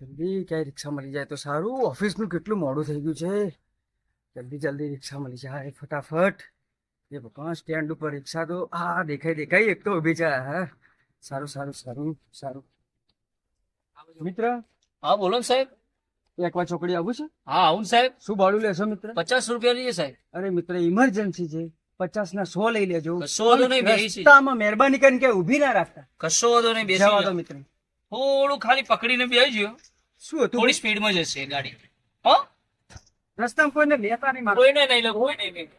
જલ્દી ક્યાંય રિક્ષા મળી જાય તો સારું. ઓફિસનું કેટલું મોડું થઈ ગયું છે. જલ્દી જલ્દી રિક્ષા મળી જાય ફટાફટ. એ ભગવાન સ્ટેન્ડ ઉપર રિક્ષા તો દેખાય એક તો ઊભી છે. હા સારું સારું સારું સારું. મિત્ર હા બોલો ને સાહેબ. એકવાર ચોકડી આવું છે? હા આવું ને સાહેબ. શું ભાડું લેશો મિત્ર? 50 રૂપિયા લઈએ સાહેબ. અરે મિત્ર ઇમરજન્સી છે, 50 ના 100 લઈ લેજો. કશો વાંધો નહીં, બેસી છે. રસ્તામાં મહેરબાની કરીને કે ઊભી ના રાખતા. કશો વાંધો નહીં, બેસી જવા દો જાઓ. મિત્ર. થોડું ખાલી પકડીને બેસજો. શું હતું? થોડી સ્પીડમાં જશે ગાડી. હો રસ્તામાં કોઈને લેતા નહીં મારે. કોઈને નહીં લો, કોઈ નહીં.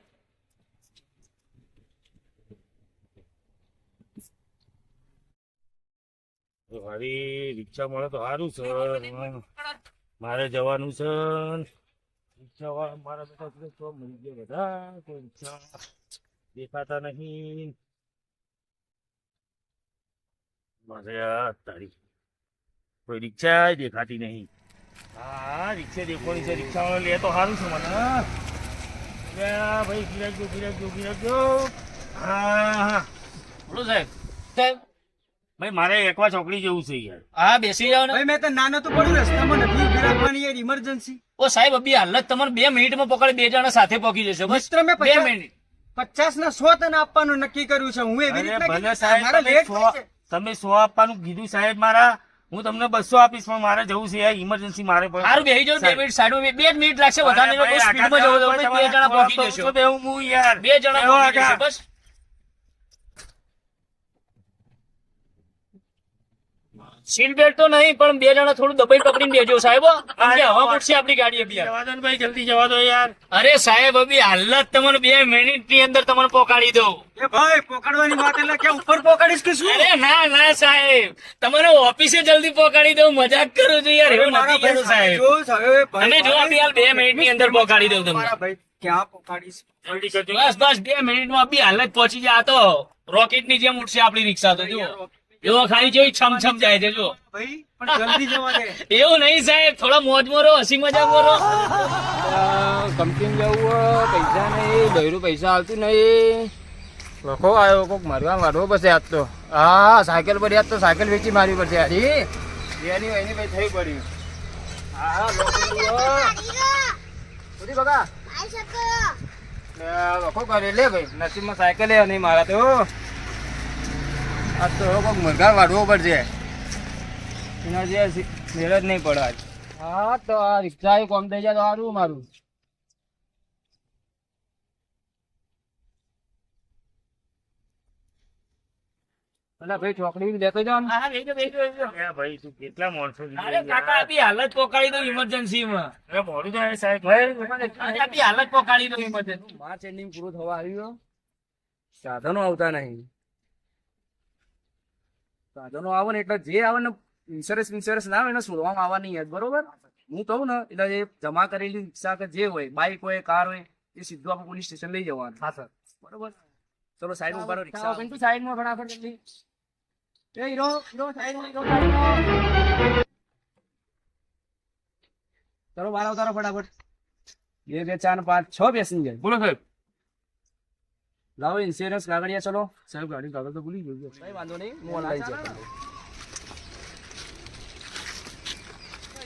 મારી રિક્ષા મળે તો સારું છે. મારે જવાનું છે. રિક્ષા વાળા મારા બેટા તો મળી ગયા બધા. કોઈ રિક્ષા દેખાતા નહીં. મારે તારી કોઈ રિક્ષા દેખાતી નહીં. હા રિક્ષા દેખવાની છે. રિક્ષા વાળા લે તો સારું છે મને. ભાઈ ગિરાજો. હા બોલો સાહેબ. સાહેબ ભાઈ મારે એકવા ચોકડી જેવું છે યાર. હા બેસી જાઓ ને. ભાઈ મેં તો નાનો તો પડ્યું, રસ્તામાં નથી ઊભી રાખવાની યાર, ઇમરજન્સી. ઓ સાહેબ અભી હાલત તમારે 2 મિનિટમાં પકડી 2 જણા સાથે પહોંચી જશે. બસ મિત્ર મેં 2 મિનિટ. 50 ના 100 તને આપવાનું નક્કી કર્યું છે. હું એવી અરે રીતના ભલે કીધું, સાહેબ, મારે તમે લેટ સો- થાય છે. તમે 100 આપવાનું કીધું સાહેબ મારા. હું તમને 200 આપીશ પણ મારે જવું છે યાર, ઇમરજન્સી મારે પણ. સારું બેસી જાઓ. 2 મિનિટ સાઈડમાં 2 જ મિનિટ લાગશે. વધારે નહીં, બહુ સ્પીડમાં જવું તો 2 જણા પહોંચી જશો. હું યાર 2 જણા એવો પહોંચી જશે. આગા. બસ સીટ બેલ્ટ તો નહીં પણ 2 જણા થોડું દબાઈ પકડીને બેજો સાહેબ. કેમ કે હવા પડશે આપણી ગાડી અભી. જવા દો ને ભાઈ, જલ્દી જવા દો યાર. અરે સાહેબ અભી હાલત તમને 2 મિનિટ ની અંદર તમને પહોંચાડી દઉં. એ ભાઈ પકડવાની વાત એટલે કે ઉપર પકડીશ કે શું? અરે ના સાહેબ, તમને ઓફિસે જલ્દી પહોંચાડી દઉં. મજાક કરું છું યાર, એવું મારા નથી કરું સાહેબ. જો હવે ભાઈ, તમે જો અભી હાલ 2 મિનિટ ની અંદર પહોંચાડી દઉં તમને. મારા ભાઈ ક્યાં પકડીશ? જલ્દી કરજો. બસ 2 મિનિટમાં અભી હાલત પહોંચી જાય. આ તો રોકેટ ની જેમ ઉઠશે આપણી રિક્ષા તો જો. જો ખાલી જોઈ છમ જાય છે જો. ભાઈ પણ જલ્દી જવા દે. એવું નહીં સાહેબ, થોડા મોજમાં રહો, હસી મજાકમાં રહો. કંપની જવું પૈસા નહીં, બૈરું પૈસા આવતું નહીં. લખો આવ્યો કોક મારવા મારવો પડશે આજ તો. હા સાયકલ પર યાદ તો સાયકલ વેચી મારવી પડશે આજે. એની ભાઈ થઈ પડી. હા બગા લખો કરે લે ભાઈ, નસીબમાં સાયકલ નહીં મારા તો. આજ તો કોક મરઘા વાળવો પડશે. એના જે મેળ જ નહીં પડે આજ. હા તો આ રિક્ષા કોમ થઈ જાય તો સારું મારું. અલા ભાઈ ચોકડી લેતો જાવ ને. હા બેજો. એ ભાઈ તું કેટલા માણસો લીધે અરે યાર? કાકા અભી હાલત પહોંચાડી દઉં ઇમરજન્સી માં. અરે મોડું થાય સાહેબ. ભાઈ અરે અભી હાલત પહોંચાડી દઉં ઇમરજન્સી. માર્ચ એન્ડિંગ પૂરું થવા આવ્યું, સાધનો આવતા નહીં. સાધનો આવે ને એટલે જે આવે ને ઇન્સ્યોરન્સ ના આવે ને શોધવામાં આવવાની યાદ, બરોબર? હું કહું ને એટલે એ જમા કરેલી રિક્ષા કે જે હોય, બાઇક હોય, કાર હોય, એ સીધું આપણે પોલીસ સ્ટેશન લઈ જવાનું. હા સર, બરોબર. ચલો સાઈડ ઉપર રિક્ષા. સાઈડમાં ફટાફટ જલ્દી. એ હીરો સાઈડમાં. ચલો બહાર ઉતારો ફટાફટ. 2 2 4 5 6 પેસેન્જર. બોલો સાહેબ. લાવો ઇન્સ્યોરન્સ કાગળિયા. ચલો સાહેબ ગાડી કાગળ તો ભૂલી ગયો. કઈ વાંધો નહીં, હું ઓનલાઈન ચેક કરું.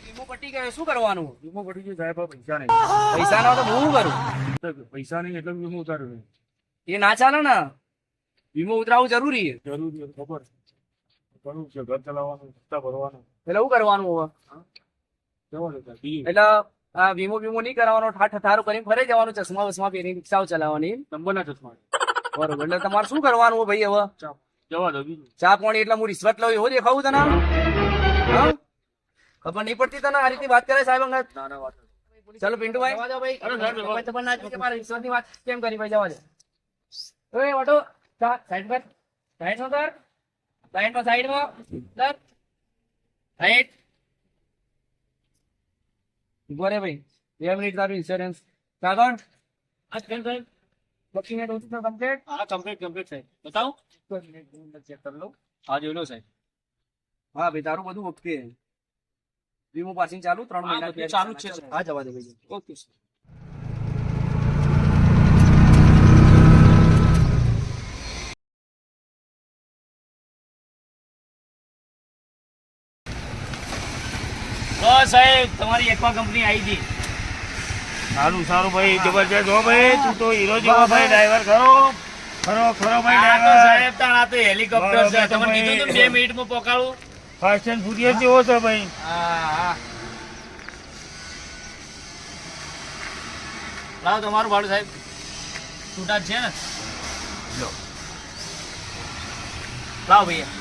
વીમો પટી ગયો, શું કરવાનું? વીમો પડી ગયો સાહેબ, પૈસા નહીં. પૈસા ના તો હું કરું? પૈસા નહીં એટલે વીમો ઉતાર્યો. એ ના ચાલે ને, વીમો ઉતરાવવું જરૂરી છે. જરૂરી ખબર કરવું છે, ઘર ચલાવવાનું, હપ્તા ભરવાનું. એટલે શું કરવાનું હવે? જવા દો સાહેબ, બીજું એટલે આ વીમો નહીં કરાવવાનો, ઠાઠારું કરીને ફરે જવાનું, ચશ્મા વસમા પહેરી રિક્ષાઓ ચલાવવાની. નંબરના ચશ્મા. બરોબર. એટલે તમારે શું કરવાનું હોય ભાઈ હવે? જવા દો બીજું. ચા પાણી એટલે હું રિશ્વત લઉં એવો દેખાવું તને? હા? ખબર નહીં પડતી તને આ રીતે વાત કરે સાહેબ અંગત? ચાલો પિન્ટુભાઈ, જવા દો ભાઈ. અરે સાહેબ, ભાઈ તો પણ ના જોકે મારા રિક્ષાની વાત કેમ કરી ભાઈ, જવા દે. ઓય ઓટો સાઈડ પર, સાઈડમાં કર, સાઈડમાં કર, સાઈડ. ઉભો રે ભાઈ. 2 મિનિટ તારું ઇન્સ્યોરન્સ કાગળ. Booking at office complete. હા કમ્પ્લીટ સાહેબ. બતાવો. ચેક કરી લો. હા જોઈ લો સાહેબ. હા ભાઈ તારું બધું ઓકે. વીમો પાસિંગ ચાલુ 3 હા, મહિના બધું ચાલુ જ છે, સર. હા જવા દે ભાઈ. Okay sir. તમારી એકવા કંપની આવી હતી. સારું સારું ભાઈ જબરજસ્ત હો ભાઈ તું તો હીરો જેવો ભાઈ ડ્રાઈવર ખરો ખરો ખરો ભાઈ આ તો ડ્રાઈવર સાહેબ તાણ આ તો હેલિકોપ્ટર છે. બરાબર, તમને તમે- કીધું તું 2 મિનિટમાં પહોંચાડું. ફાસ્ટ એન્ડ ફુરિયસ જેવો છે ભાઈ હા લાવો તમારું ભાડું સાહેબ. છૂટા જ છે ને? લાવો ભૈયા.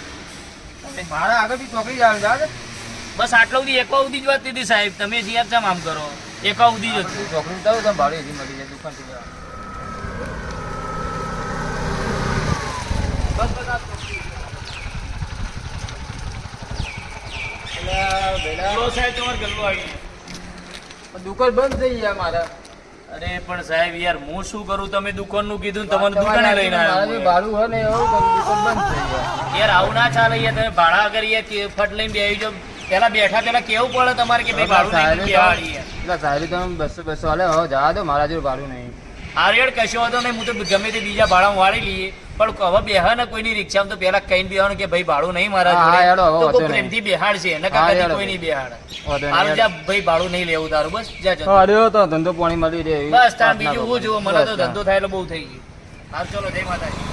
મારા આગળથી ચોકડી જ આવે છે બસ આટલા સુધી એકવા સુધી જ વાત હતી સાહેબ. તમે જીયાર ચમ આમ કરો? એકવા સુધી જ હતું. ચોકડી ઉતારો તમે ભાડું એથી મળી જાય દુકાનથી લેવા. બસ બસ આ ચોકડી. અલા, બેલા. ચલો સાહેબ તમારે ગલ્લો આવી ગયો. પણ દુકાન બંધ થઈ ગયા મારા અરે પણ સાહેબ યાર હું શું કરું? તમે દુકાનનું કીધું ને તમને દુકાને લઈને મારા જે આવ્યો. ભાડું હોય ને એવું દુકાન બંધ થઈ ગયા યાર આવું ના ચાલે યાર. તમે ભાડા કરીએ કે ફટ લઈને બેસી જાઓ. પેલા બેઠા પેલા કેવું પડે તમારે કે ભાઈ ભાડું નહીં બેહાડી યાર. એટલે સાહેબ તમે 200 હાલે હવે જવા દો મારા જોડે ભાડું નહીં આ રેડ કશો હતો નહીં. હું તો ગમે તે બીજા ભાડા વાળી લઈએ પણ હવે બેહે ને કોઈની રિક્ષામાં તો પેલા કઈ બેહવાનું કે ભાઈ ભાડું નહીં મારા હા, જોડે. હેડો, હવે તો વાંધો કોઈ નહીં. પ્રેમથી બેહાડશે ને હા, કદી હેડો. કોઈ નહીં બેહાડે. વાંધો નહીં, હારું હેડો. જા ભાઈ ભાડું નહીં લેવું તારું. બસ જા જતો. અરે તો ધંધો પાણી મળી રહે એવી બસ તાર પ્રાર્થના બીજું કરું. શું જુઓ? મને તો બસ, ધંધો થાય એટલે બહુ થઈ ગયું. હાલ ચલો જય માતાજી.